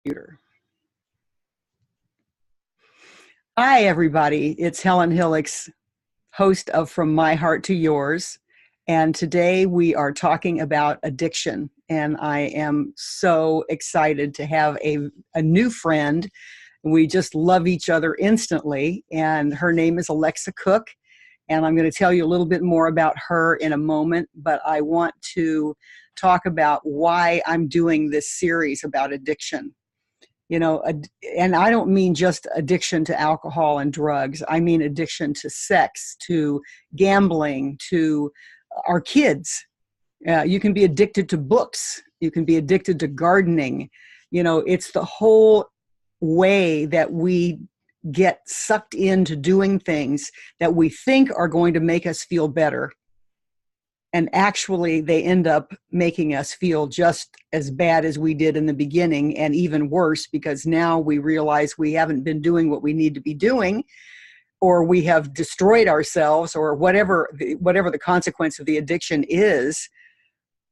computer. Hi, everybody. It's Helen Hillix, host of From My Heart to Yours. And today we are talking about addiction. And I am so excited to have a new friend. We just love each other instantly. And her name is Alexa Cook. And I'm going to tell you a little bit more about her in a moment. But I want to talk about why I'm doing this series about addiction. You know, and I don't mean just addiction to alcohol and drugs. I mean addiction to sex, to gambling, to our kids. You can be addicted to books. You can be addicted to gardening. You know, it's the whole way that we get sucked into doing things that we think are going to make us feel better. And actually, they end up making us feel just as bad as we did in the beginning, and even worse, because now we realize we haven't been doing what we need to be doing, or we have destroyed ourselves, or whatever the consequence of the addiction is.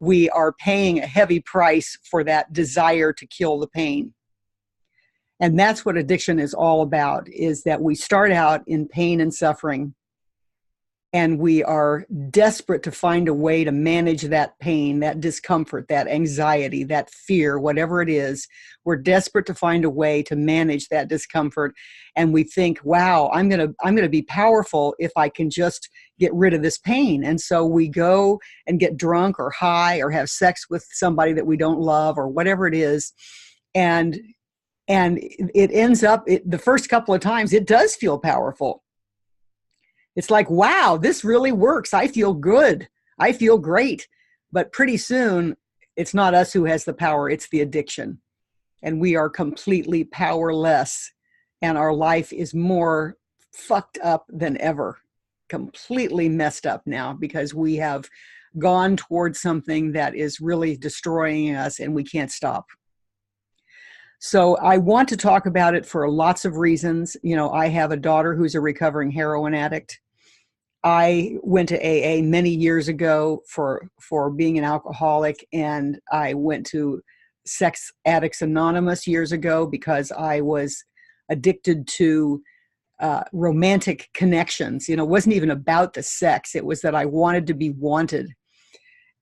We are paying a heavy price for that desire to kill the pain. And that's what addiction is all about, is that we start out in pain and suffering, and we are desperate to find a way to manage that pain, that discomfort, that anxiety, that fear, whatever it is. We're desperate to find a way to manage that discomfort. And we think, wow, I'm going to be powerful if I can just get rid of this pain. And so we go and get drunk or high or have sex with somebody that we don't love or whatever it is. And it ends up, the first couple of times, it does feel powerful. It's like, wow, this really works. I feel good. I feel great. But pretty soon, it's not us who has the power. It's the addiction. And we are completely powerless. And our life is more fucked up than ever. Completely messed up now, because we have gone towards something that is really destroying us, and we can't stop. So I want to talk about it for lots of reasons. You know, I have a daughter who's a recovering heroin addict. I went to AA many years ago for being an alcoholic, and I went to Sex Addicts Anonymous years ago because I was addicted to romantic connections. You know, it wasn't even about the sex. It was that I wanted to be wanted.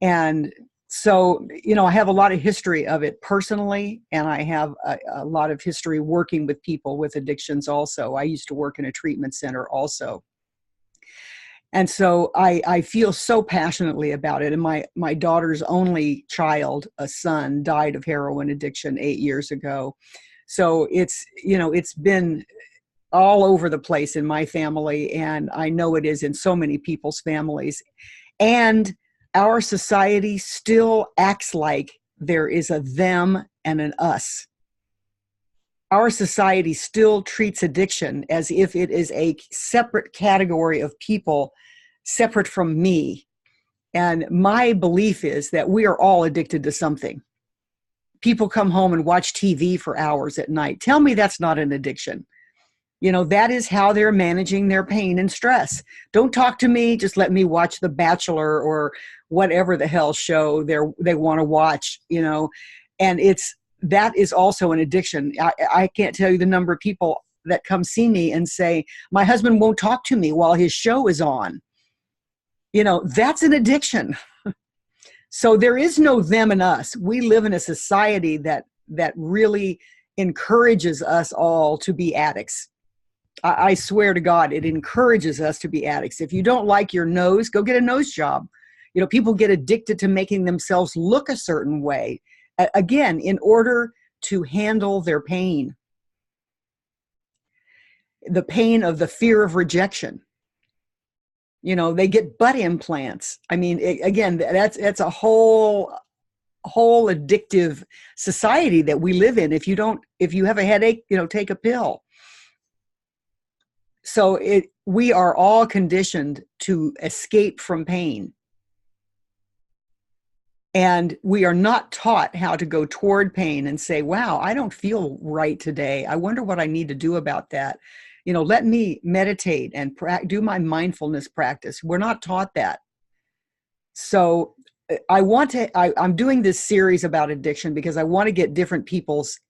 And so, you know, I have a lot of history of it personally, and I have a lot of history working with people with addictions also. I used to work in a treatment center also. And so I feel so passionately about it. And my daughter's only child, a son, died of heroin addiction 8 years ago. So it's, you know, it's been all over the place in my family, and I know it is in so many people's families. And our society still acts like there is a them and an us. Our society still treats addiction as if it is a separate category of people, separate from me. And my belief is that we are all addicted to something. People come home and watch TV for hours at night. Tell me that's not an addiction. You know, that is how they're managing their pain and stress. Don't talk to me. Just let me watch The Bachelor or whatever the hell show they want to watch, you know. And that is also an addiction. I can't tell you the number of people that come see me and say, my husband won't talk to me while his show is on. You know, that's an addiction. So there is no them and us. We live in a society that really encourages us all to be addicts. I swear to God, it encourages us to be addicts. If you don't like your nose, go get a nose job. You know, people get addicted to making themselves look a certain way, again, in order to handle their pain. The pain of the fear of rejection. You know, they get butt implants. I mean, again, that's a whole addictive society that we live in. If you have a headache, you know, take a pill. So we are all conditioned to escape from pain. And we are not taught how to go toward pain and say, wow, I don't feel right today. I wonder what I need to do about that. You know, let me meditate and do my mindfulness practice. We're not taught that. So I'm doing this series about addiction because I want to get different people's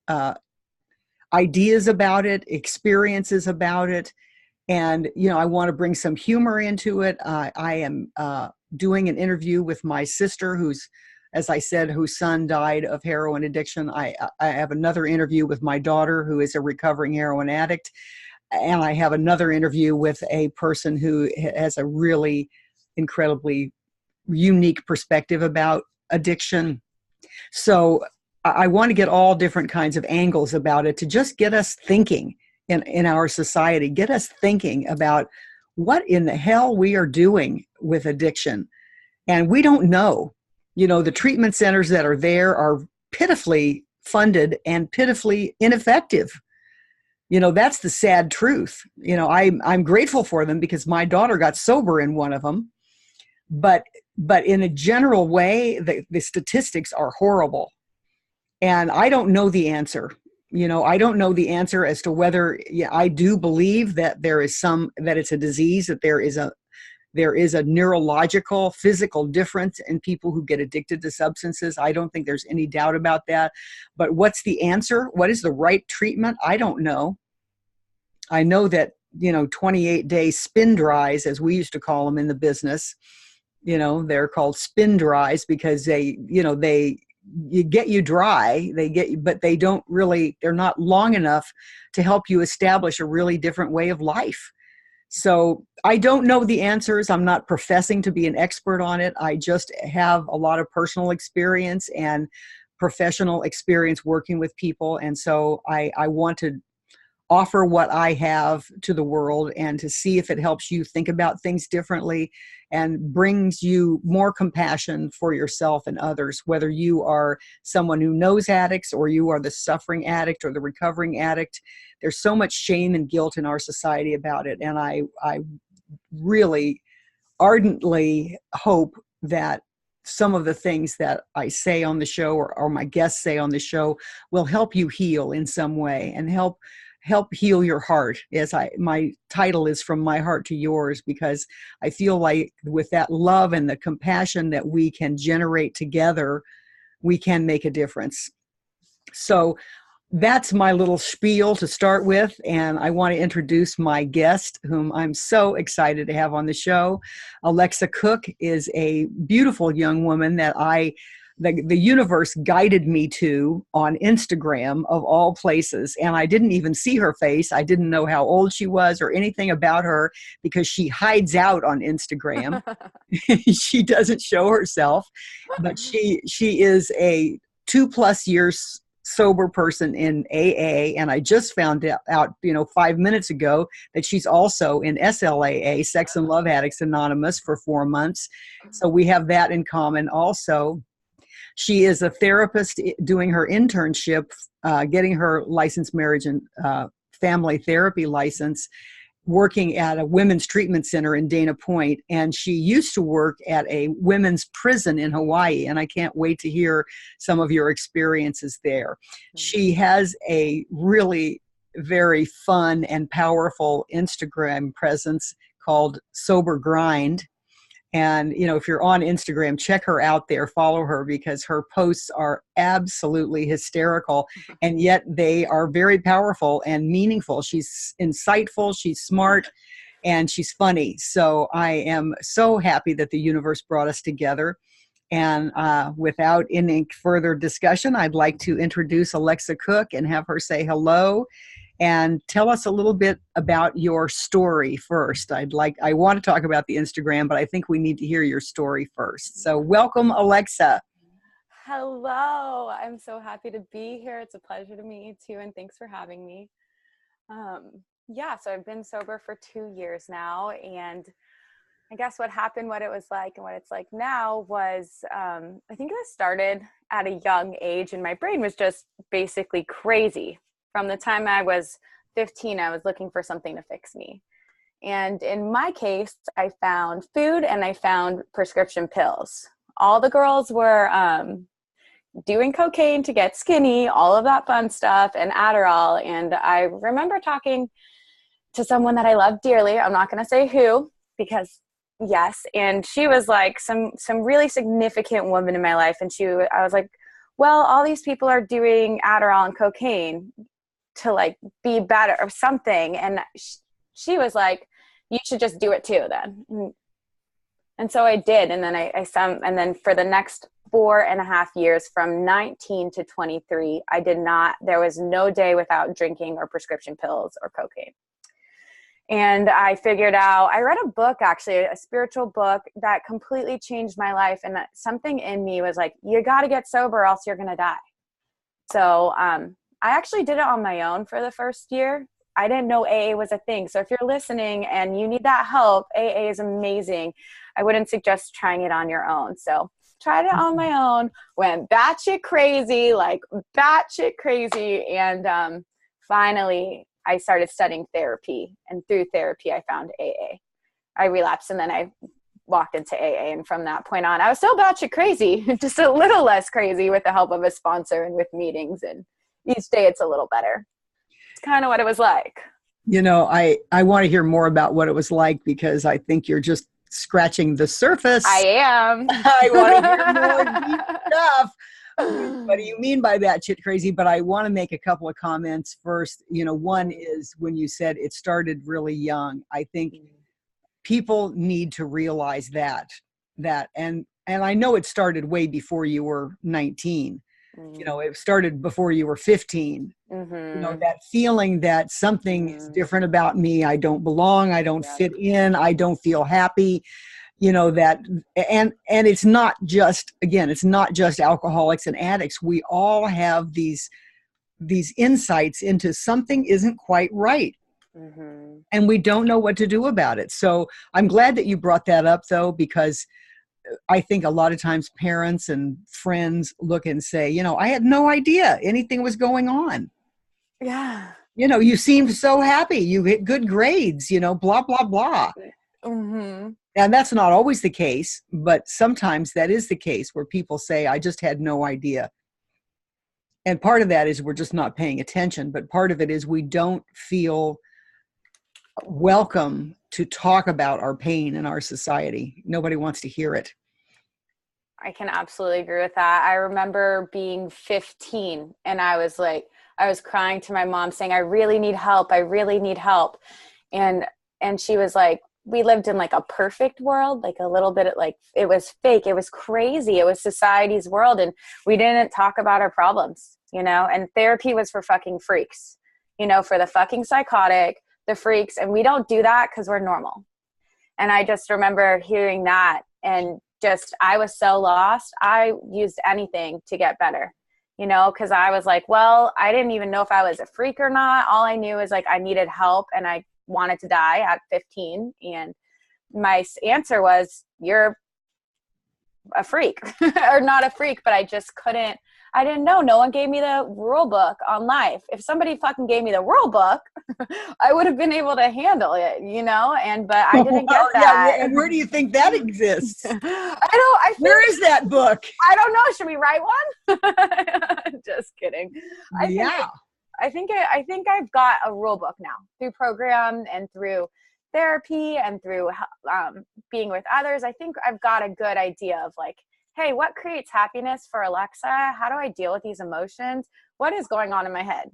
ideas about it, experiences about it. And, I want to bring some humor into it. I am doing an interview with my sister who's, as I said, whose son died of heroin addiction. I have another interview with my daughter who is a recovering heroin addict. And I have another interview with a person who has a really incredibly unique perspective about addiction. So I want to get all different kinds of angles about it to just get us thinking in our society, get us thinking about what in the hell we are doing with addiction. And we don't know. The treatment centers that are there are pitifully funded and pitifully ineffective. That's the sad truth. I'm grateful for them because my daughter got sober in one of them. But in a general way, the statistics are horrible. And I don't know the answer. I don't know the answer as to whether, I do believe that that it's a disease, that there is a neurological, physical difference in people who get addicted to substances. I don't think there's any doubt about that. But what's the answer? What is the right treatment? I don't know. I know that, 28-day spin dries, as we used to call them in the business, they're called spin dries because you get you dry, but they're not long enough to help you establish a really different way of life. So I don't know the answers. I'm not professing to be an expert on it. I just have a lot of personal experience and professional experience working with people. And so I want to offer what I have to the world and to see if it helps you think about things differently and brings you more compassion for yourself and others, whether you are someone who knows addicts or you are the suffering addict or the recovering addict. There's so much shame and guilt in our society about it. And I really ardently hope that some of the things that I say on the show or my guests say on the show will help you heal in some way and help heal your heart. My title is From My Heart to Yours, because I feel like with that love and the compassion that we can generate together, we can make a difference. So that's my little spiel to start with. And I want to introduce my guest, whom I'm so excited to have on the show. Alexa Cook is a beautiful young woman that the universe guided me to on Instagram, of all places. And I didn't even see her face. I didn't know how old she was or anything about her because she hides out on Instagram. She doesn't show herself, but she is a 2+ years sober person in AA. And I just found out 5 minutes ago that she's also in SLAA, Sex and Love Addicts Anonymous, for 4 months. So we have that in common also. She is a therapist doing her internship, getting her licensed marriage and family therapy license, working at a women's treatment center in Dana Point. And she used to work at a women's prison in Hawaii. And I can't wait to hear some of your experiences there. She has a really very fun and powerful Instagram presence called Sober Grind. And, if you're on Instagram, check her out there, follow her, because her posts are absolutely hysterical. And yet they are very powerful and meaningful. She's insightful, she's smart, and she's funny. So I am so happy that the universe brought us together. And without any further discussion, I'd like to introduce Alexa Cook and have her say hello and tell us a little bit about your story first. I want to talk about the Instagram, but I think we need to hear your story first. So welcome, Alexa. Hello. I'm so happy to be here. It's a pleasure to meet you too, and thanks for having me. So I've been sober for 2 years now, and I guess what happened, what it was like, and what it's like now was, I think it started at a young age, and my brain was just basically crazy. From the time I was 15, I was looking for something to fix me. And in my case, I found food and I found prescription pills. All the girls were doing cocaine to get skinny, all of that fun stuff, and Adderall. And I remember talking to someone that I love dearly. I'm not going to say who, because yes. And she was like some really significant woman in my life. And I was like, well, all these people are doing Adderall and cocaine. to like be better or something. And she was like, you should just do it too then. And so I did. And then and then for the next 4.5 years, from 19 to 23, there was no day without drinking or prescription pills or cocaine. And I figured out, I read a book, actually, a spiritual book that completely changed my life. And that something in me was like, you got to get sober or else you're going to die. So I actually did it on my own for the first year. I didn't know AA was a thing. So if you're listening and you need that help, AA is amazing. I wouldn't suggest trying it on your own. So tried it on my own, went batshit crazy. And finally, I started studying therapy. And through therapy, I found AA. I relapsed and then I walked into AA. And from that point on, I was still batshit crazy, just a little less crazy with the help of a sponsor and with meetings. And each day it's a little better. It's kind of what it was like. You know, I want to hear more about what it was like, because I think you're just scratching the surface. I am. I want to hear more deep stuff. What do you mean by that shit crazy? But I want to make a couple of comments first. You know, one is when you said it started really young. I think people need to realize that and I know it started way before you were 19. You know, it started before you were 15. You know, that feeling that something is different about me. I don't belong. I don't fit in. I don't feel happy. You know, that, and it's not just, again, it's not just alcoholics and addicts. We all have these insights into something isn't quite right. And we don't know what to do about it. So I'm glad that you brought that up, though, because I think a lot of times parents and friends look and say, you know, I had no idea anything was going on. Yeah. You know, you seemed so happy. You get good grades, you know, blah, blah, blah. And that's not always the case, but sometimes that is the case where people say, I just had no idea. And part of that is we're just not paying attention. But part of it is we don't feel welcome to talk about our pain in our society. Nobody wants to hear it. I can absolutely agree with that. I remember being 15 and I was crying to my mom saying, I really need help. I really need help. And she was like, we lived in like a perfect world, like a little bit like it was fake. It was crazy. It was society's world. And we didn't talk about our problems, you know, and therapy was for fucking freaks, you know, for the fucking psychotic, the freaks. And we don't do that because we're normal. And I just remember hearing that and I was so lost. I used anything to get better, you know, because I was like, well, I didn't even know if I was a freak or not. All I knew is like I needed help and I wanted to die at 15. And my answer was, you're a freak or not a freak, but I just couldn't. I didn't know. No one gave me the rule book on life. If somebody fucking gave me the rule book, I would have been able to handle it, you know? but I didn't get that. Yeah, and where do you think that exists? Where is that book? I don't know. Should we write one? Just kidding. I think I've got a rule book now through program and through therapy and through being with others. I think I've got a good idea of like, hey, what creates happiness for Alexa? How do I deal with these emotions? What is going on in my head?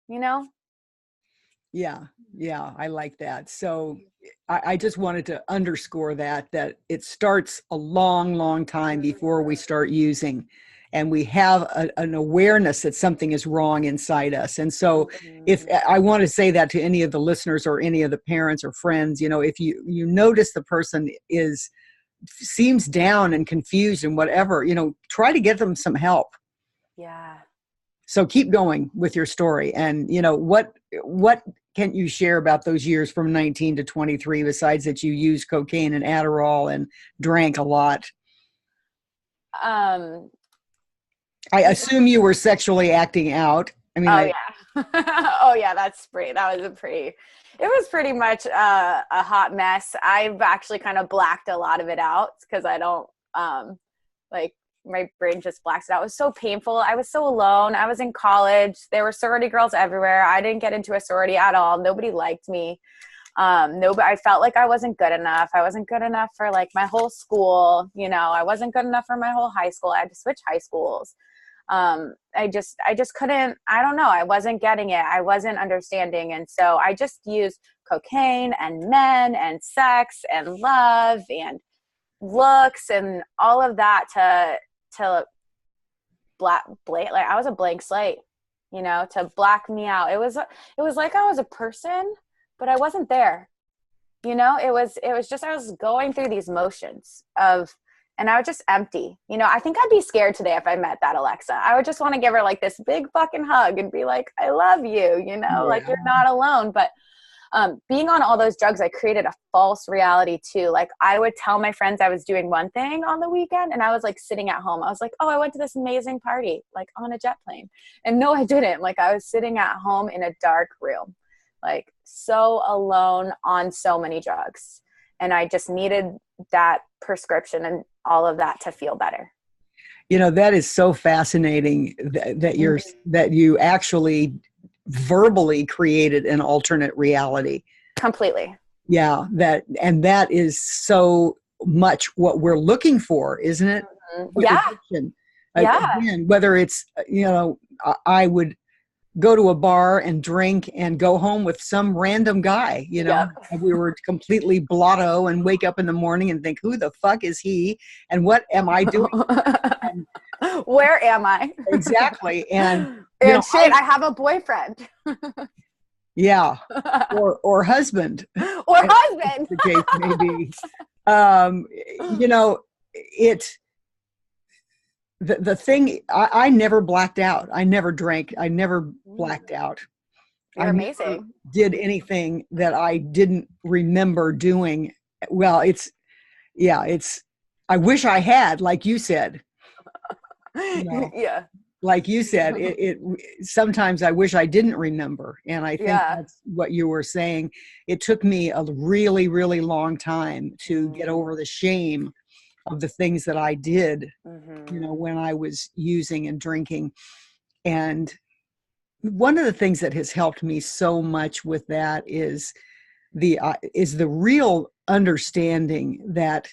You know? Yeah, I like that. So I just wanted to underscore that it starts a long, long time before we start using, and we have an awareness that something is wrong inside us. And so if I want to say that to any of the listeners or any of the parents or friends, you know, if you notice the person seems down and confused and whatever, you know, try to get them some help. Yeah. So keep going with your story. And, you know, what can you share about those years from 19 to 23, besides that you used cocaine and Adderall and drank a lot? I assume you were sexually acting out. I mean, yeah, it was pretty much a hot mess. I've actually kind of blacked a lot of it out because I don't, my brain just blacks it out. It was so painful. I was so alone. I was in college. There were sorority girls everywhere. I didn't get into a sorority at all. Nobody liked me. I felt like I wasn't good enough. I wasn't good enough for like my whole school. You know, I wasn't good enough for my whole high school. I had to switch high schools. I just couldn't, I don't know. I wasn't getting it. I wasn't understanding. And so I just used cocaine and men and sex and love and looks and all of that to like I was a blank slate, to black me out. It was like I was a person, but I wasn't there. It was just, I was going through these motions and I was just empty. I think I'd be scared today if I met that Alexa. I would just want to give her like this big fucking hug and be like, I love you, like you're not alone. But being on all those drugs, I created a false reality too. Like I would tell my friends I was doing one thing on the weekend and I was like sitting at home. I was like, oh, I went to this amazing party, like on a jet plane. And no, I didn't. Like I was sitting at home in a dark room, like so alone on so many drugs. And I just needed that prescription and all of that to feel better. That is so fascinating that you actually verbally created an alternate reality. Completely. Yeah, that is so much what we're looking for, isn't it? Yeah. Yeah. Again, whether it's, I would go to a bar and drink and go home with some random guy, Yep. We were completely blotto and wake up in the morning and think, who the fuck is he? And what am I doing? And, where am I? Exactly. And I have a boyfriend. Yeah. Or husband. Or husband. The case may be. The thing, I never blacked out. I never drank. I never blacked out. You're amazing. Did anything that I didn't remember doing. Well, I wish I had, like you said. Yeah. Like you said, it sometimes I wish I didn't remember. And I think that's what you were saying. It took me a really, really long time to get over the shame of the things that I did, when I was using and drinking. And one of the things that has helped me so much with that is the real understanding that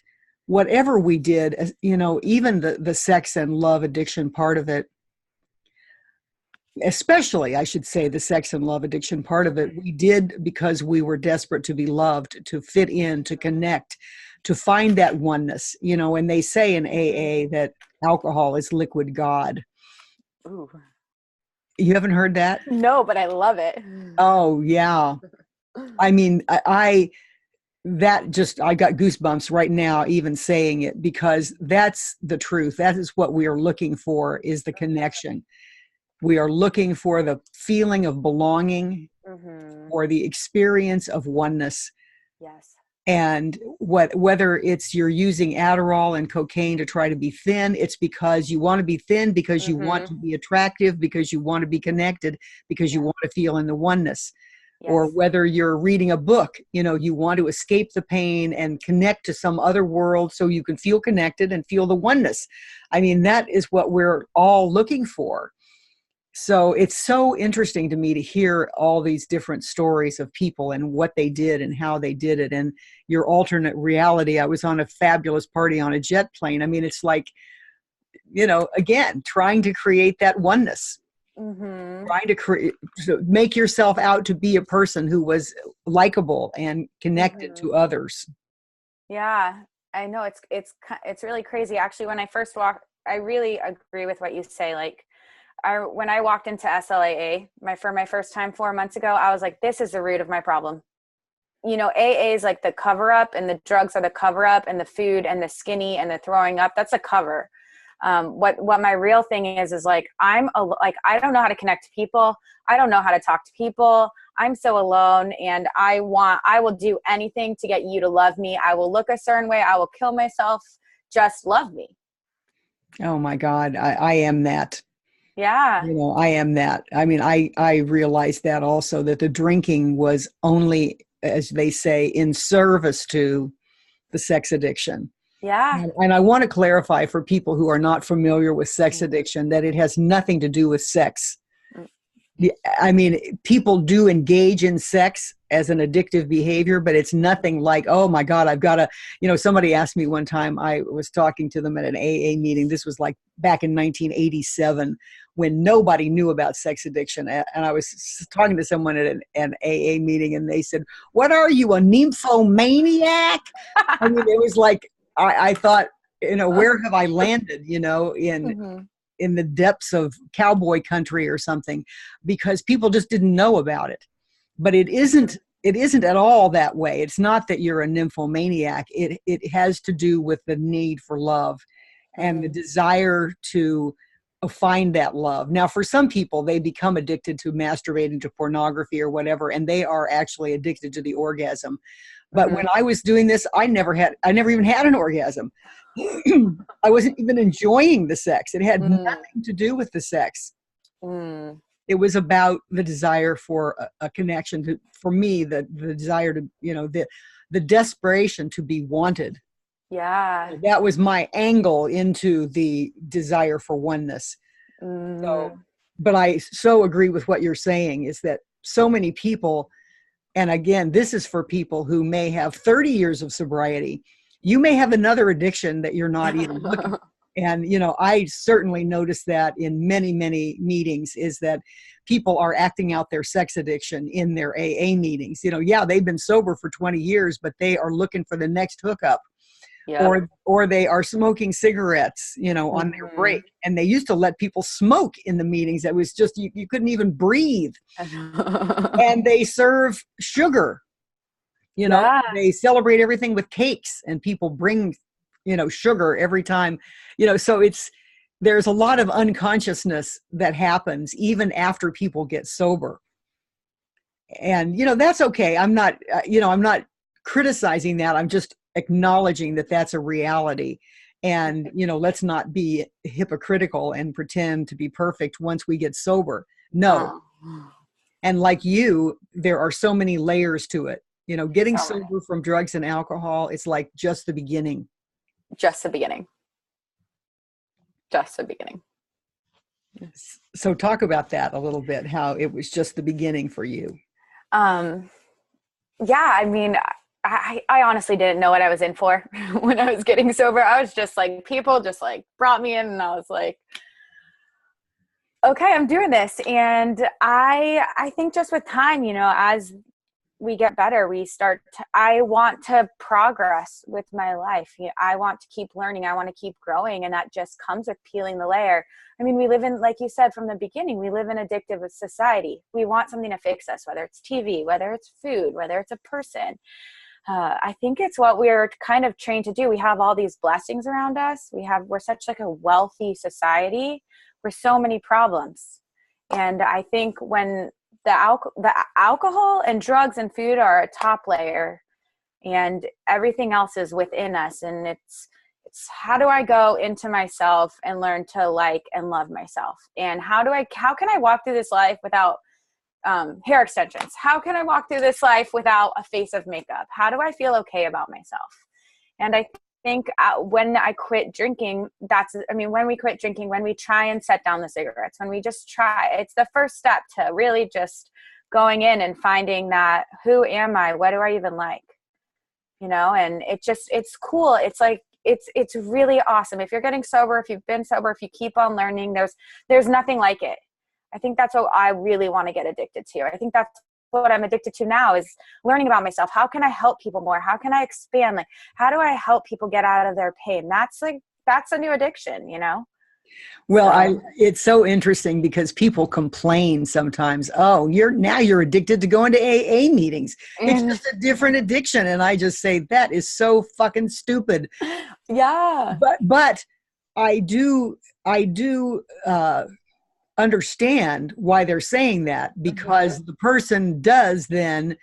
whatever we did, even the sex and love addiction part of it, especially, I should say, the sex and love addiction part of it, we did because we were desperate to be loved, to fit in, to connect, to find that oneness, and they say in AA that alcohol is liquid God. Ooh. You haven't heard that? No, but I love it. Oh, yeah. I mean, I got goosebumps right now, even saying it, because that's the truth. That is what we are looking for, is the connection. We are looking for the feeling of belonging, or the experience of oneness. Yes. And whether it's you're using Adderall and cocaine to try to be thin, it's because you want to be thin, because you want to be attractive, because you want to be connected, because you want to feel in the oneness. Yes. Or whether you're reading a book, you want to escape the pain and connect to some other world so you can feel connected and feel the oneness. I mean, that is what we're all looking for. So it's so interesting to me to hear all these different stories of people and what they did and how they did it, and your alternate reality. I was on a fabulous party on a jet plane. I mean, it's like, again, trying to create that oneness, trying to make yourself out to be a person who was likable and connected to others. Yeah, I know it's really crazy. Actually, when I first walked, I really agree with what you say. Like, when I walked into SLAA for my first time 4 months ago, I was like, this is the root of my problem. AA is like the cover up, and the drugs are the cover up, and the food and the skinny and the throwing up, that's a cover. What my real thing is like, I don't know how to connect to people. I don't know how to talk to people. I'm so alone, and I will do anything to get you to love me. I will look a certain way. I will kill myself. Just love me. Oh my God. I am that. Yeah. I am that. I mean, I realized that also, that the drinking was only, as they say, in service to the sex addiction. Yeah. And I want to clarify for people who are not familiar with sex addiction that it has nothing to do with sex. I mean, people do engage in sex as an addictive behavior, but it's nothing like, oh my God, I've got to, somebody asked me one time, I was talking to them at an AA meeting. This was like back in 1987 when nobody knew about sex addiction. And I was talking to someone at an AA meeting and they said, what are you, a nymphomaniac? I mean, it was like, I thought, where have I landed, Mm-hmm. in the depths of cowboy country or something, because people just didn't know about it. But it isn't at all that way. It's not that you're a nymphomaniac. It has to do with the need for love and the desire to find that love. Now, for some people, they become addicted to masturbating, to pornography or whatever, and they are actually addicted to the orgasm. But when I was doing this, I never even had an orgasm. I wasn't even enjoying the sex. It had nothing to do with the sex. It was about the desire for a connection. For me, the desire to, the desperation to be wanted. Yeah. That was my angle into the desire for oneness. So, but I so agree with what you're saying, is that so many people, and again, this is for people who may have 30 years of sobriety. You may have another addiction that you're not even looking at. And, I certainly noticed that in many, many meetings, is that people are acting out their sex addiction in their AA meetings. Yeah, they've been sober for 20 years, but they are looking for the next hookup. Yep. Or they are smoking cigarettes, on their break. And they used to let people smoke in the meetings. That was just, you couldn't even breathe. And they serve sugar. They celebrate everything with cakes, and people bring, sugar every time, so there's a lot of unconsciousness that happens even after people get sober. And, that's okay. I'm not criticizing that. I'm just acknowledging that that's a reality. And, let's not be hypocritical and pretend to be perfect once we get sober. No. And like you, there are so many layers to it. Getting sober from drugs and alcohol, it's like just the beginning. Just the beginning. Just the beginning. So talk about that a little bit, how it was just the beginning for you. Yeah, I mean, I honestly didn't know what I was in for when I was getting sober. I was just like, people just like brought me in and I was like, okay, I'm doing this. And I think just with time, as we get better, I want to progress with my life. I want to keep learning. I want to keep growing. And that just comes with peeling the layer. I mean, we live in, like you said, from the beginning, we live in addictive society. We want something to fix us, whether it's TV, whether it's food, whether it's a person. I think it's what we're kind of trained to do. We have all these blessings around us. We're such like a wealthy society with so many problems. And I think when the alcohol and drugs and food are a top layer, and everything else is within us. And it's how do I go into myself and learn to like and love myself? And how can I walk through this life without hair extensions? How can I walk through this life without a face of makeup? How do I feel okay about myself? And I think when I quit drinking, when we quit drinking, when we try and set down the cigarettes, when we just try, it's the first step to really just going in and finding that, who am I? What do I even like? And it's cool. It's like, it's really awesome. If you're getting sober, if you've been sober, if you keep on learning, there's nothing like it. I think that's what I really want to get addicted to. I think that's what I'm addicted to now, is learning about myself. How can I help people more? How can I expand? Like, how do I help people get out of their pain? That's a new addiction, Well, it's so interesting because people complain sometimes, oh, you're addicted to going to AA meetings. It's just a different addiction. And I just say, that is so fucking stupid. Yeah. But I do understand why they're saying that, because the person does then,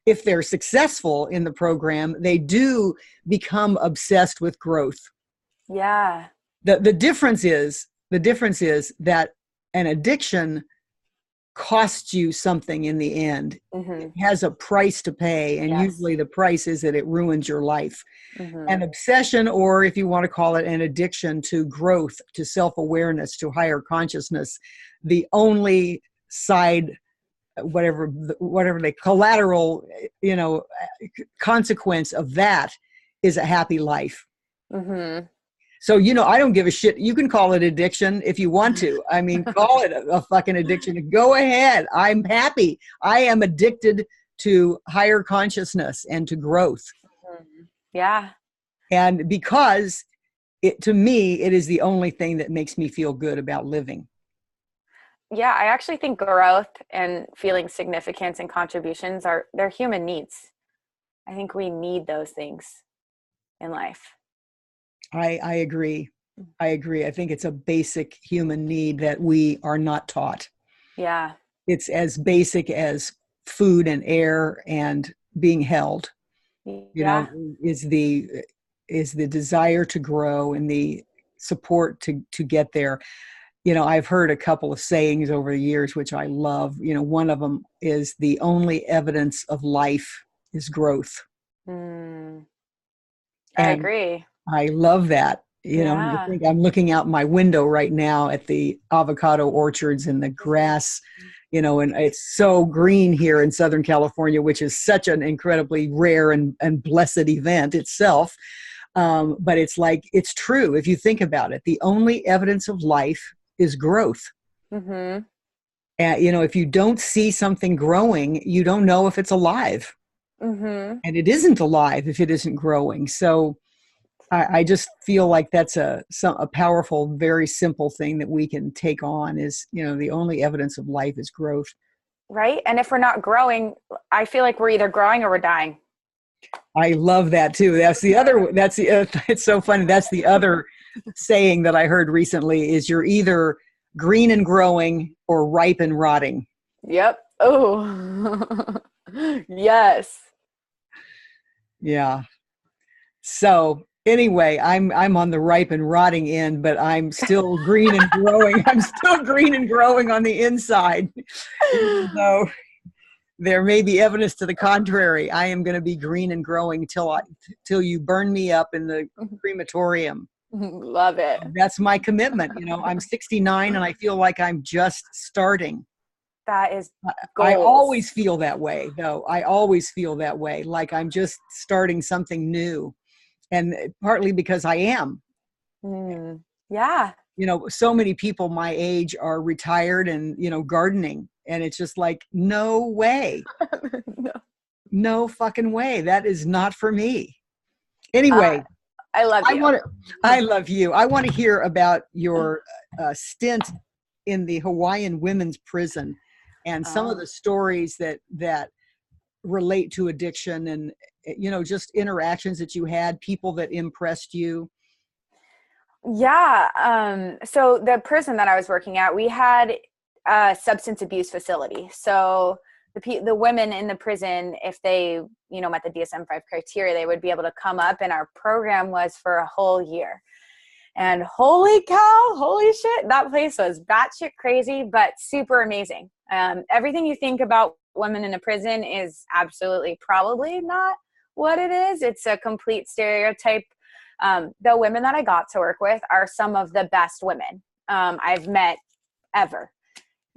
if they're successful in the program, they do become obsessed with growth. Yeah. The difference is that an addiction costs you something in the end. It has a price to pay, and usually the price is that it ruins your life. An obsession, or if you want to call it an addiction to growth, to self-awareness, to higher consciousness, the only side, whatever the collateral, consequence of that is a happy life. Mm-hmm. So, I don't give a shit. You can call it addiction if you want to. I mean, call it a fucking addiction. Go ahead. I'm happy. I am addicted to higher consciousness and to growth. Yeah. And because to me, it is the only thing that makes me feel good about living. Yeah, I actually think growth and feeling significance and contributions they're human needs. I think we need those things in life. I agree. I think it's a basic human need that we are not taught. Yeah. It's as basic as food and air and being held, Yeah. is the desire to grow and the support to get there. I've heard a couple of sayings over the years, which I love. One of them is the only evidence of life is growth. I And agree. I love that. I Yeah. think I'm looking out my window right now at the avocado orchards and the grass, and it's so green here in Southern California, which is such an incredibly rare and blessed event itself. But it's true. If you think about it, the only evidence of life is growth. Mm-hmm. And, if you don't see something growing, you don't know if it's alive. Mm-hmm. And it isn't alive if it isn't growing. So I just feel like that's a powerful, very simple thing that we can take on is, the only evidence of life is growth. Right. And if we're not growing, I feel like we're either growing or we're dying. I love that too. It's so funny. That's the other saying that I heard recently is you're either green and growing or ripe and rotting. Yep. Oh, yes. Yeah. So anyway, I'm on the ripe and rotting end, but I'm still green and growing. I'm still green and growing on the inside, even though there may be evidence to the contrary. I am going to be green and growing till you burn me up in the crematorium. Love it. That's my commitment. I'm 69 and I feel like I'm just starting. That is goals. I always feel that way, though. I always feel that way, like I'm just starting something new. And partly because I am. Yeah. So many people my age are retired and, gardening. And it's just like, no way. No fucking way. That is not for me. Anyway. I love you. I love you. I want to hear about your stint in the Hawaiian women's prison and some of the stories that relate to addiction and, just interactions that you had, people that impressed you. Yeah. So the prison that I was working at, we had a substance abuse facility. So the women in the prison, if they, met the DSM-5 criteria, they would be able to come up, and our program was for a whole year. And holy cow, holy shit, that place was batshit crazy, but super amazing. Everything you think about women in a prison is absolutely probably not what it is. It's a complete stereotype. The women that I got to work with are some of the best women I've met ever.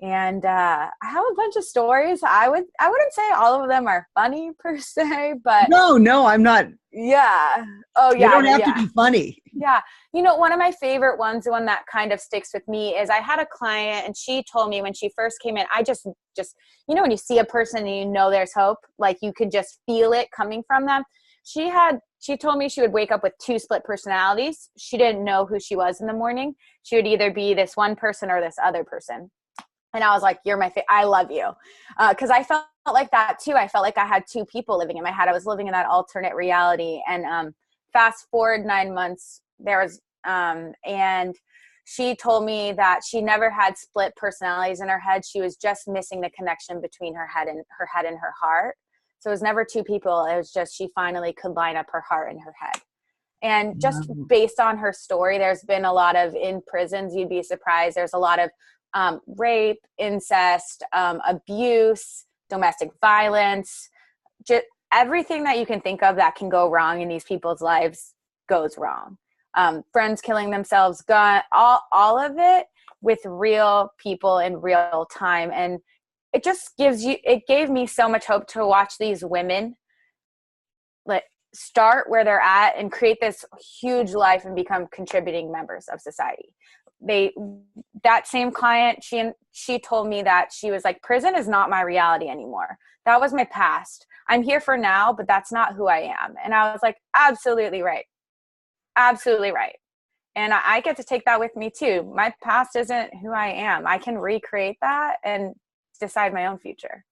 And I have a bunch of stories. I wouldn't say all of them are funny per se, but no, I'm not. Yeah. Oh yeah. You don't have to be funny. Yeah. One of my favorite ones, the one that kind of sticks with me is I had a client and she told me when she first came in, I just, when you see a person and there's hope, like you could just feel it coming from them. She told me she would wake up with 2 split personalities. She didn't know who she was in the morning. She would either be this one person or this other person. And I was like, you're my I love you. Because I felt like that too. I felt like I had 2 people living in my head. I was living in that alternate reality. And fast forward 9 months, there was, and she told me that she never had split personalities in her head. She was just missing the connection between her head and her heart. So it was never 2 people. It was just she finally could line up her heart and her head. And just based on her story, there's been a lot of, in prisons, you'd be surprised, there's a lot of rape, incest, abuse, domestic violence, just everything that you can think of that can go wrong in these people's lives goes wrong. Friends killing themselves, all of it. with real people in real time. And it gave me so much hope to watch these women like start where they're at and create this huge life and become contributing members of society. That same client, she told me that she was like, prison is not my reality anymore. That was my past. I'm here for now, but that's not who I am. And I was like, absolutely right. Absolutely right. And I get to take that with me too. My past isn't who I am. I can recreate that and decide my own future.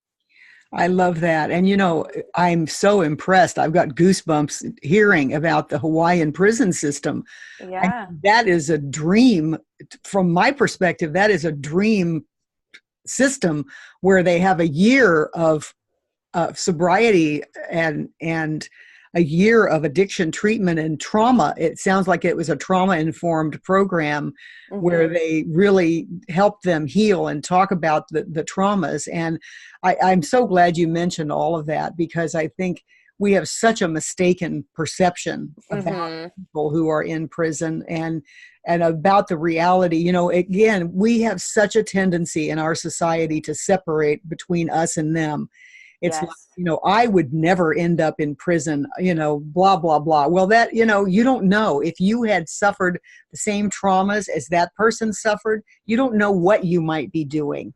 I love that. And, I'm so impressed. I've got goosebumps hearing about the Hawaiian prison system. Yeah. That is a dream. From my perspective, that is a dream system where they have a year of sobriety and a year of addiction treatment and trauma. It sounds like it was a trauma-informed program where they really helped them heal and talk about the traumas. And I'm so glad you mentioned all of that, because I think we have such a mistaken perception about people who are in prison and about the reality. Again, we have such a tendency in our society to separate between us and them. It's yes. like, I would never end up in prison, blah, blah, blah. Well, that, you don't know. If you had suffered the same traumas as that person suffered, you don't know what you might be doing.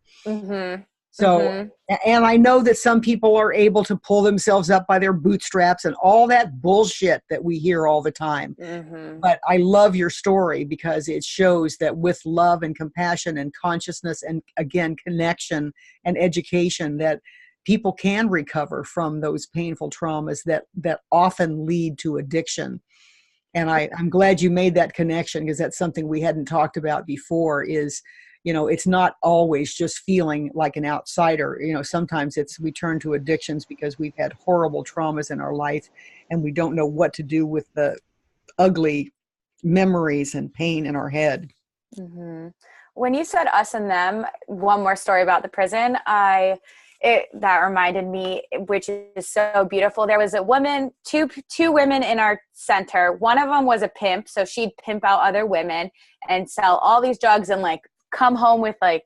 So, and I know that some people are able to pull themselves up by their bootstraps and all that bullshit that we hear all the time. But I love your story, because it shows that with love and compassion and consciousness and, again, connection and education, that people can recover from those painful traumas that often lead to addiction. And I'm glad you made that connection, because that's something we hadn't talked about before is, it's not always just feeling like an outsider. Sometimes we turn to addictions because we've had horrible traumas in our life and we don't know what to do with the ugly memories and pain in our head. When you said us and them, one more story about the prison, that reminded me, which is so beautiful. There was a woman, two women in our center. One of them was a pimp, so she'd pimp out other women and sell all these drugs and like come home with like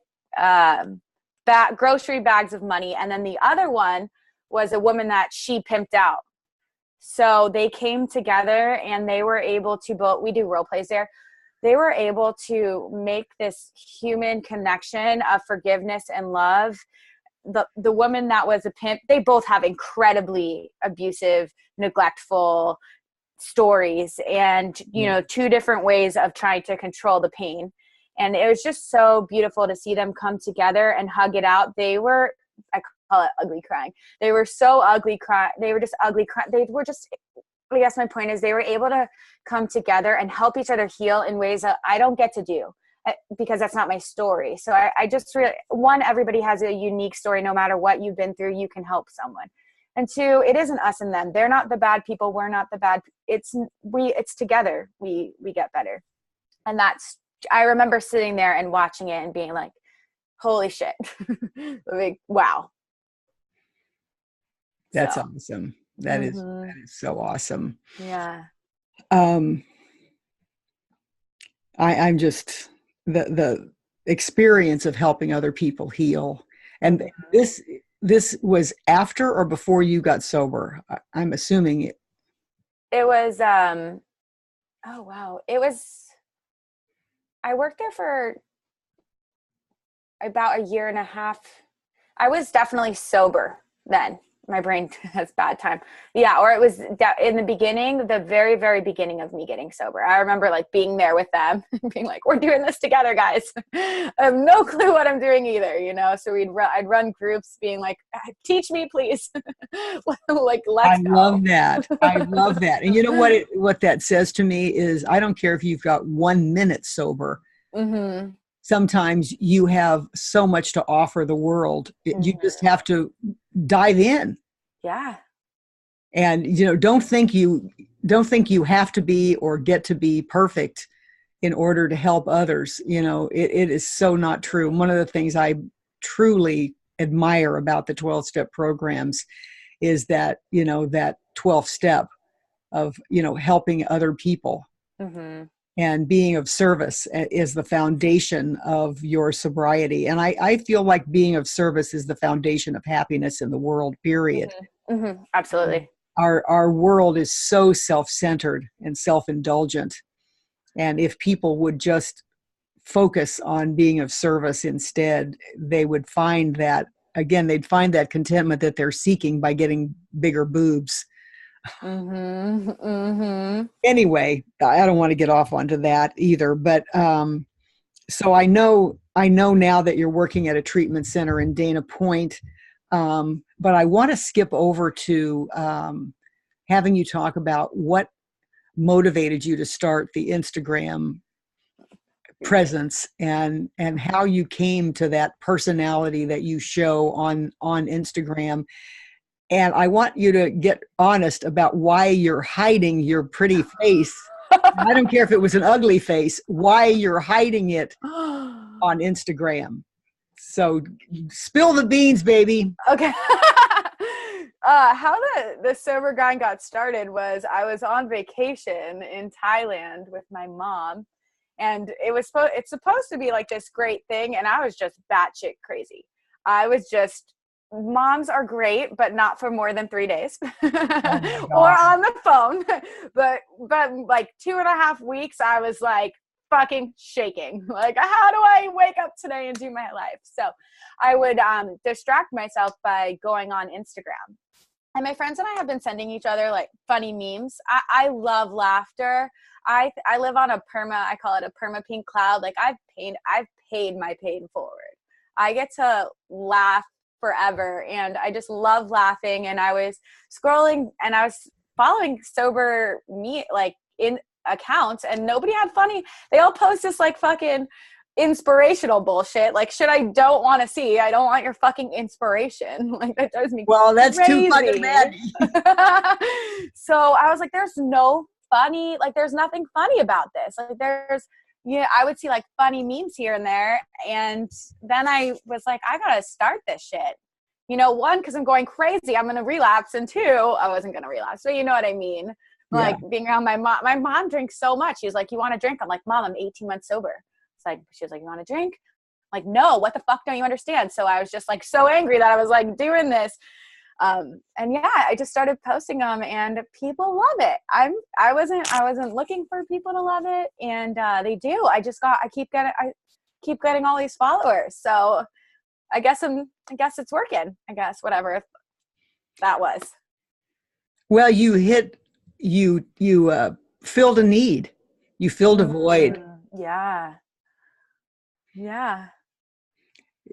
grocery bags of money. And then the other one was a woman that she pimped out. So they came together and they were able to we do role plays there. They were able to make this human connection of forgiveness and love. The woman that was a pimp, they both have incredibly abusive, neglectful stories and, two different ways of trying to control the pain. And it was just so beautiful to see them come together and hug it out. They were, I call it ugly crying. They were so ugly crying. They were just ugly crying. They were just, I guess my point is they were able to come together and help each other heal in ways that I don't get to do, because that's not my story. So I just really, one, everybody has a unique story. No matter what you've been through, you can help someone. And two, it isn't us and them. They're not the bad people. We're not the bad. It's together. We get better. And I remember sitting there and watching it and being like, holy shit. Like, wow. That's awesome. That is so awesome. Yeah. I'm just the experience of helping other people heal. And this was after or before you got sober? I'm assuming it was, oh wow. I worked there for about a year and a half. I was definitely sober then. My brain has bad time. Yeah. Or it was in the beginning, the very, very beginning of me getting sober. I remember like being there with them being like, we're doing this together, guys. I have no clue what I'm doing either, So I'd run groups being like, teach me, please. Like, let's go. Love that. I love that. And you know what that says to me is, I don't care if you've got 1 minute sober. Sometimes you have so much to offer the world. You just have to dive in. Yeah. And, don't think you have to be or get to be perfect in order to help others. It is so not true. One of the things I truly admire about the 12-step programs is that, that 12th step of, helping other people. and being of service is the foundation of your sobriety. And I feel like being of service is the foundation of happiness in the world, period. Absolutely. Our world is so self-centered and self-indulgent. And if people would just focus on being of service instead, they would find that, again, they'd find that contentment that they're seeking by getting bigger boobs. Anyway, I don't want to get off onto that either, but so I know now that you're working at a treatment center in Dana Point, but I want to skip over to having you talk about what motivated you to start the Instagram presence and how you came to that personality that you show on Instagram. And I want you to get honest about why you're hiding your pretty face. I don't care if it was an ugly face, why you're hiding it on Instagram. So spill the beans, baby. Okay. How the sober grind got started was I was on vacation in Thailand with my mom, and it's supposed to be like this great thing, and I was just batshit crazy. I was just, moms are great, but not for more than 3 days or on the phone. But like 2.5 weeks, I was like fucking shaking. Like, how do I wake up today and do my life? So I would distract myself by going on Instagram. And my friends and I have been sending each other like funny memes. I love laughter. I live on I call it a perma pink cloud. Like I've paid my pain forward. I get to laugh forever, and I just love laughing. And I was scrolling and I was following sober me like in accounts, and nobody had funny. They all post this like fucking inspirational bullshit. Like, shit, I don't want to see. I don't want your fucking inspiration. Like, that drives me that's crazy. Too fucking bad. So I was like, there's nothing funny about this. Like, I would see like funny memes here and there. And then I was like, I gotta start this shit. One, because I'm going crazy, I'm gonna relapse, and two, I wasn't gonna relapse, but you know what I mean. Like being around my mom drinks so much. She's like, you want to drink? I'm like, Mom, I'm 18 months sober. She was like, you want to drink? I'm like, no, what the fuck don't you understand? So I was just like so angry that I was like doing this. And yeah, I just started posting them, and people love it. I wasn't looking for people to love it, and they do. I keep getting all these followers. So I guess it's working. I guess whatever that was. Well, you filled a need. You filled a void. Yeah. Yeah.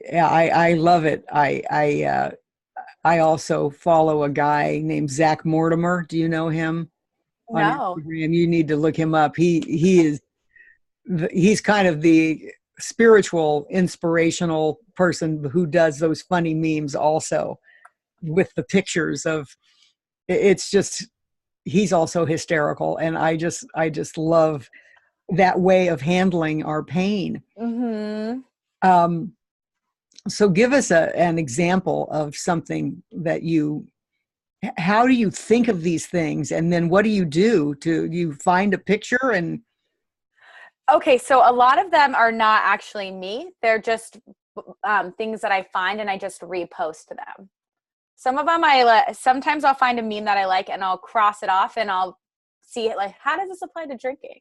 Yeah, I love it. I also follow a guy named Zach Mortimer. Do you know him? No. On Instagram? You need to look him up. He's kind of the spiritual, inspirational person who does those funny memes also with the pictures of. It's just, he's also hysterical, and I just love that way of handling our pain. So give us an example of something that how do you think of these things, and then what do? You find a picture and... Okay, so a lot of them are not actually me. They're just things that I find, and I just repost them. Some of them sometimes I'll find a meme that I like, and I'll cross it off, and I'll see it like, how does this apply to drinking?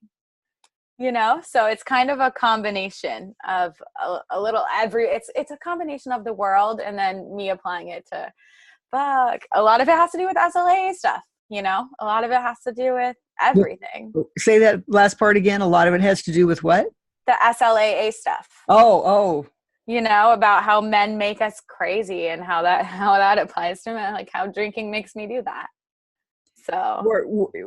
So it's kind of a combination of a little it's a combination of the world, and then me applying it to, a lot of it has to do with SLA stuff, a lot of it has to do with everything. Say that last part again. A lot of it has to do with what? The SLAA stuff. Oh. About how men make us crazy, and how that applies to men, like how drinking makes me do that. So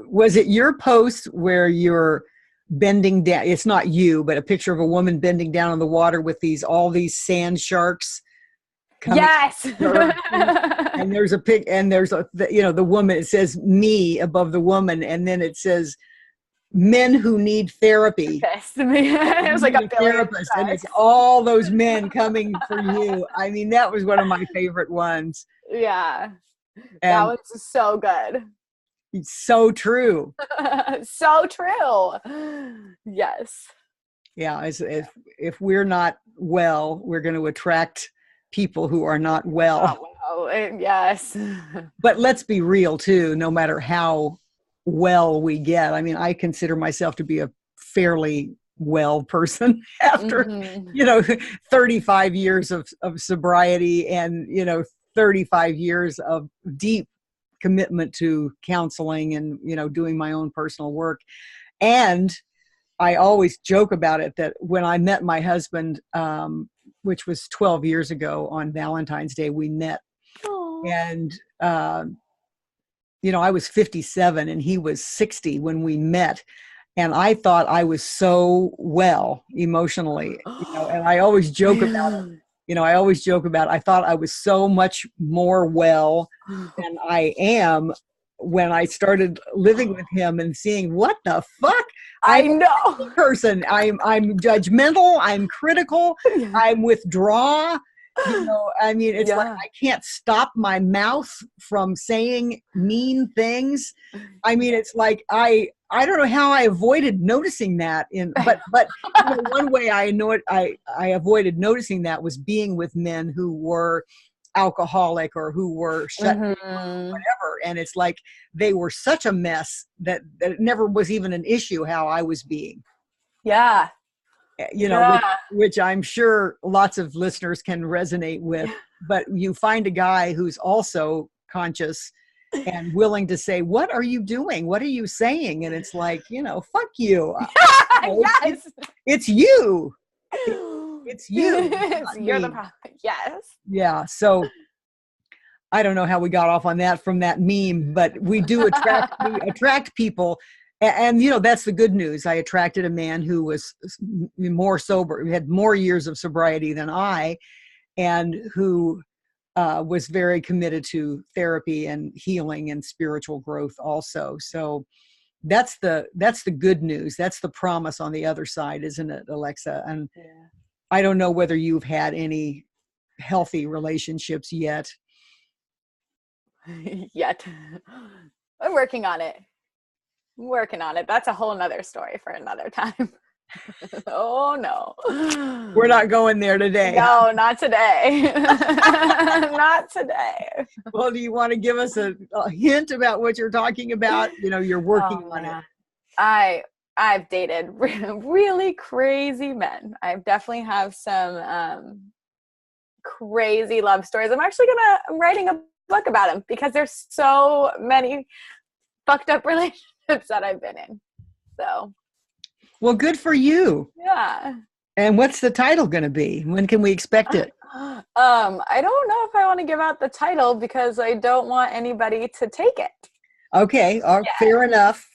was it your post where you're bending down? It's not you, but a picture of a woman bending down in the water with all these sand sharks. Yes. And there's the woman, it says me above the woman, and then it says men who need therapy. It was like a therapist, and it's all those men coming for you. I mean, that was one of my favorite ones. Yeah. That was so good. It's so true. So true. Yes. Yeah, if we're not well, we're going to attract people who are not well. Oh, yes. But let's be real too, no matter how well we get. I mean, I consider myself to be a fairly well person after, Mm-hmm. 35 years of sobriety and, 35 years of deep commitment to counseling and, doing my own personal work. And I always joke about it that when I met my husband, which was 12 years ago on Valentine's Day, we met. Aww. And, I was 57 and he was 60 when we met. And I thought I was so well emotionally, and I always joke about it. I thought I was so much more well than I am when I started living with him and seeing what the fuck. I know. Person. I'm judgmental. I'm critical. I'm withdraw. I mean, it's like I can't stop my mouth from saying mean things. I mean, it's like I don't know how I avoided noticing that but one way I know it, I avoided noticing that was being with men who were alcoholic or who were shut down, whatever. And it's like they were such a mess that it never was even an issue how I was being. Yeah. Which I'm sure lots of listeners can resonate with. But you find a guy who's also conscious and willing to say, what are you doing? What are you saying? And it's like, fuck you. Yes. It's you. It's you. You're the problem. Yes. Yeah. So I don't know how we got off on that from that meme, but we do attract people. And, that's the good news. I attracted a man who was more sober, who had more years of sobriety than I, and who was very committed to therapy and healing and spiritual growth also. So that's the good news. That's the promise on the other side, isn't it, Alexa? And I don't know whether you've had any healthy relationships yet. Yet. I'm working on it. That's a whole nother story for another time. Oh no. We're not going there today. No, not today. Not today. Well, do you want to give us a hint about what you're talking about? You're working on it. I've dated really crazy men. I definitely have some crazy love stories. I'm writing a book about them because there's so many fucked up relationships that I've been in. So, well, good for you. Yeah. And what's the title going to be? When can we expect it? I don't know if I want to give out the title because I don't want anybody to take it. Okay. Fair enough.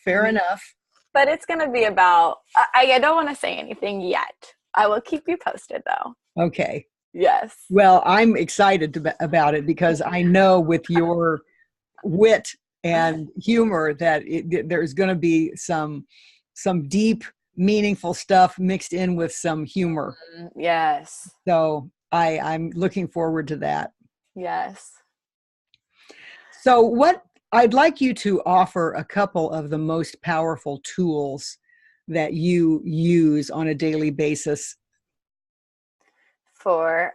But it's going to be about, I don't want to say anything yet. I will keep you posted though. Okay. Yes. Well, I'm excited about it because I know with your wit and humor that there's going to be some deep, meaningful stuff mixed in with some humor. Yes. So I'm looking forward to that. Yes. So I'd like you to offer a couple of the most powerful tools that you use on a daily basis. They're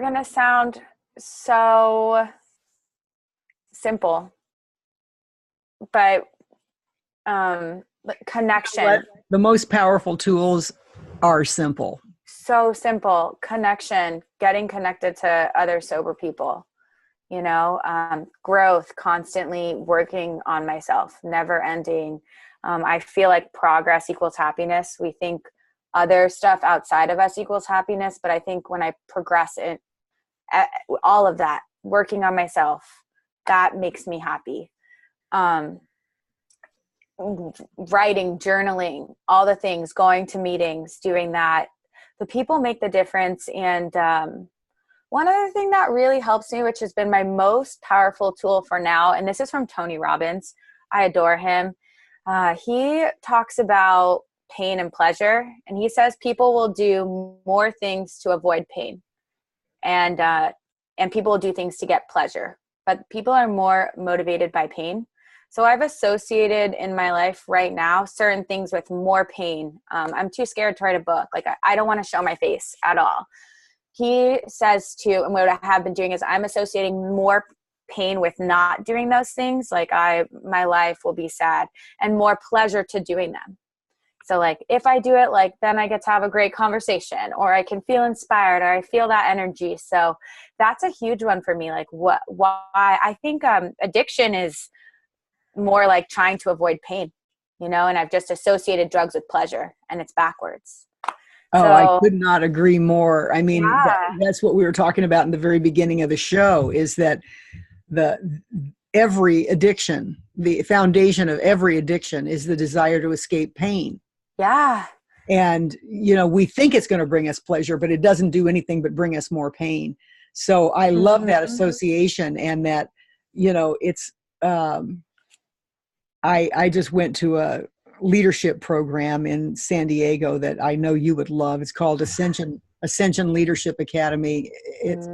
going to sound so simple, but connection. The most powerful tools are simple. So simple. Connection, getting connected to other sober people, growth, constantly working on myself, never ending. I feel like progress equals happiness. We think other stuff outside of us equals happiness, but I think when I progress in all of that, working on myself, that makes me happy. Writing, journaling, all the things, going to meetings, doing that. The people make the difference. And one other thing that really helps me, which has been my most powerful tool for now, and this is from Tony Robbins. I adore him. He talks about pain and pleasure, and he says people will do more things to avoid pain, and people will do things to get pleasure. but people are more motivated by pain. So I've associated in my life right now certain things with more pain. I'm too scared to write a book. Like I don't want to show my face at all. He says to, and what I have been doing is I'm associating more pain with not doing those things. Like my life will be sad, and more pleasure to doing them. So like if I do it, like then I get to have a great conversation, or I can feel inspired, or I feel that energy. So that's a huge one for me. Like why I think addiction is more like trying to avoid pain, and I've just associated drugs with pleasure, and it's backwards. Oh, I So could not agree more. I mean, yeah, that's what we were talking about in the very beginning of the show, is that the every addiction, the foundation of every addiction is the desire to escape pain. yeah. And, we think it's going to bring us pleasure, but it doesn't do anything but bring us more pain. So I love that association, and that, it's, I just went to a leadership program in San Diego that I know you would love. It's called Ascension Leadership Academy. It's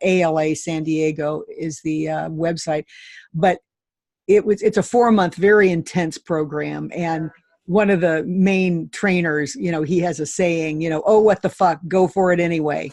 ALA San Diego is the website, but it's a 4-month, very intense program. And one of the main trainers, he has a saying, oh, what the fuck, go for it anyway.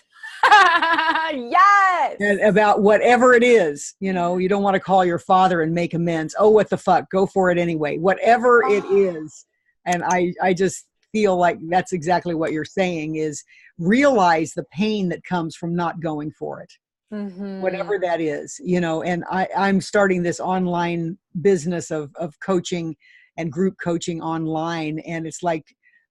Yes. And about whatever it is, you don't want to call your father and make amends. Oh, what the fuck, go for it anyway, whatever it is. And I just feel like that's exactly what you're saying, is realize the pain that comes from not going for it. Whatever that is, and I'm starting this online business of coaching and group coaching online. And it's like,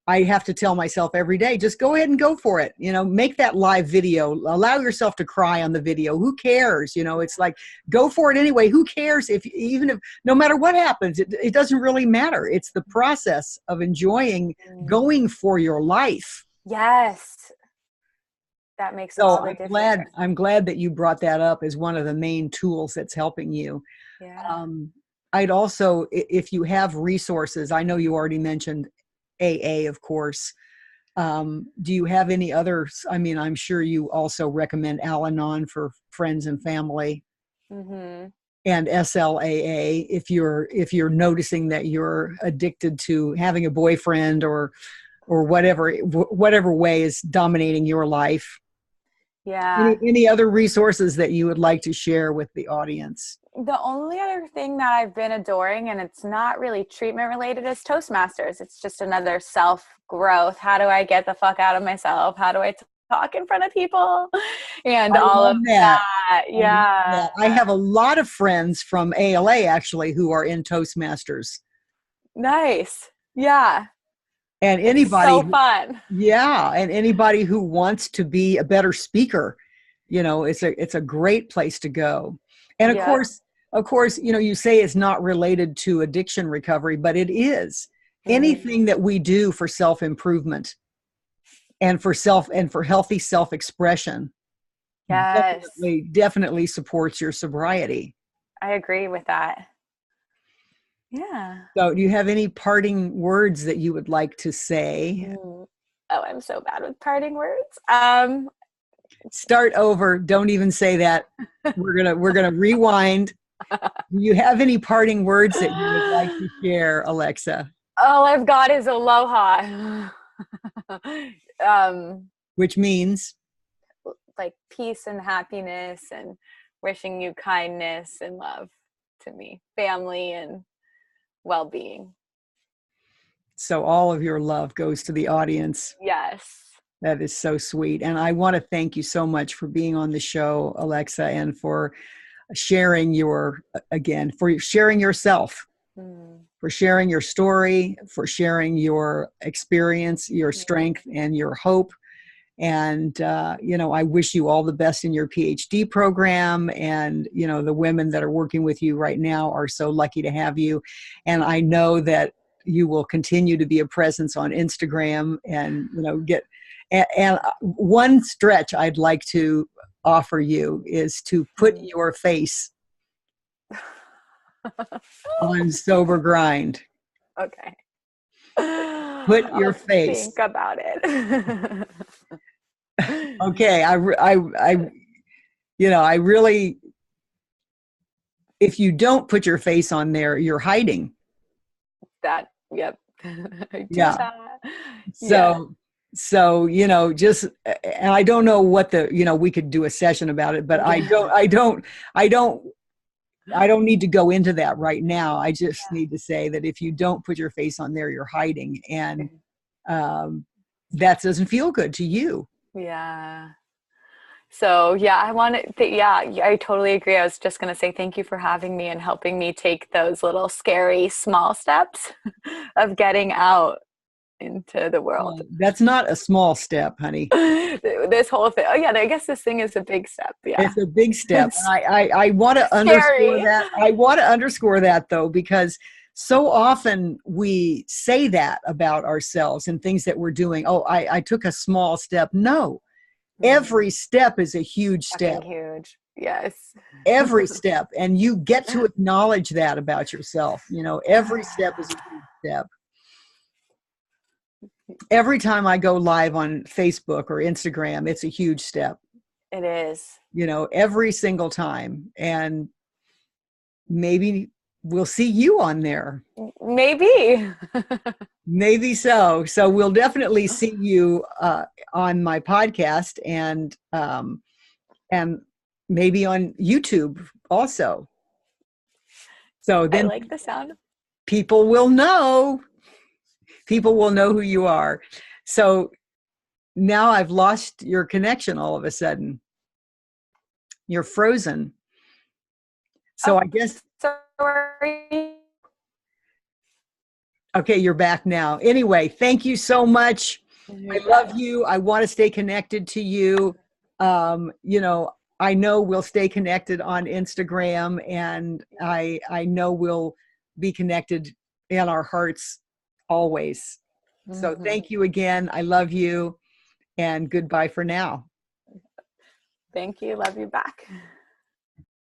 I have to tell myself every day, just go ahead and go for it. Make that live video, allow yourself to cry on the video. Who cares? It's like, go for it anyway. Who cares even if, no matter what happens, it doesn't really matter. It's the process of enjoying going for your life. Yes. That makes all the difference. I'm glad that you brought that up as one of the main tools that's helping you. Yeah. I'd also, if you have resources, I know you already mentioned AA, of course. Do you have any others? I mean, I'm sure you also recommend Al-Anon for friends and family, and SLAA if you're noticing that you're addicted to having a boyfriend or whatever way is dominating your life. Yeah. Any other resources that you would like to share with the audience? The only other thing that I've been adoring, and it's not really treatment related, is Toastmasters. It's just another self-growth. How do I get the fuck out of myself? How do I talk in front of people? And all of that. Yeah. I have a lot of friends from ALA actually who are in Toastmasters. Nice. Yeah. And anybody, so fun. Yeah, and anybody who wants to be a better speaker, it's a great place to go. And of course, you say it's not related to addiction recovery, but it is. Anything that we do for self-improvement and for healthy self-expression, yes, definitely supports your sobriety. I agree with that. Yeah. So do you have any parting words that you would like to say? Oh, I'm so bad with parting words. Start over. Don't even say that. We're gonna rewind. Do you have any parting words that you would like to share, Alexa? All I've got is aloha. Which means? Like peace and happiness, and wishing you kindness and love to me, family and well-being. So all of your love goes to the audience. Yes. That is so sweet. And I want to thank you so much for being on the show, Alexa, and for sharing for sharing yourself, for sharing your story, for sharing your experience, your strength, and your hope. And, I wish you all the best in your PhD program. And, the women that are working with you right now are so lucky to have you. And I know that you will continue to be a presence on Instagram and, and one stretch I'd like to offer you is to put your face on Sober Grind. Okay. Put your face. Think about it. Okay. I really if you don't put your face on there, you're hiding. That, yep. I do Yeah. that. Yeah. So, just, and I don't know what we could do a session about it, but I don't need to go into that right now. I just need to say that if you don't put your face on there, you're hiding, and that doesn't feel good to you. Yeah. So yeah, I totally agree. I was just going to say thank you for having me and helping me take those little scary small steps of getting out into the world. That's not a small step, honey. This whole thing. Oh yeah, I guess this thing is a big step. Yeah. It's a big step. It's I want to underscore scary. that. I want to underscore that, though, because so often we say that about ourselves and things that we're doing. Oh, I took a small step. No, every step is a huge step. Fucking huge. Yes. Every step. And you get to acknowledge that about yourself. Every step is a huge step. Every time I go live on Facebook or Instagram, it's a huge step. It is. Every single time. And maybe we'll see you on there. Maybe. Maybe so. So we'll definitely see you on my podcast and maybe on YouTube also. So then I like the sound. people will know. People will know who you are. So now I've lost your connection all of a sudden. You're frozen. So I guess. Sorry. Okay, you're back now. Anyway, thank you so much. I love you. I want to stay connected to you. I know we'll stay connected on Instagram, and I know we'll be connected in our hearts always. So thank you again. I love you, and goodbye for now. Thank you. Love you back.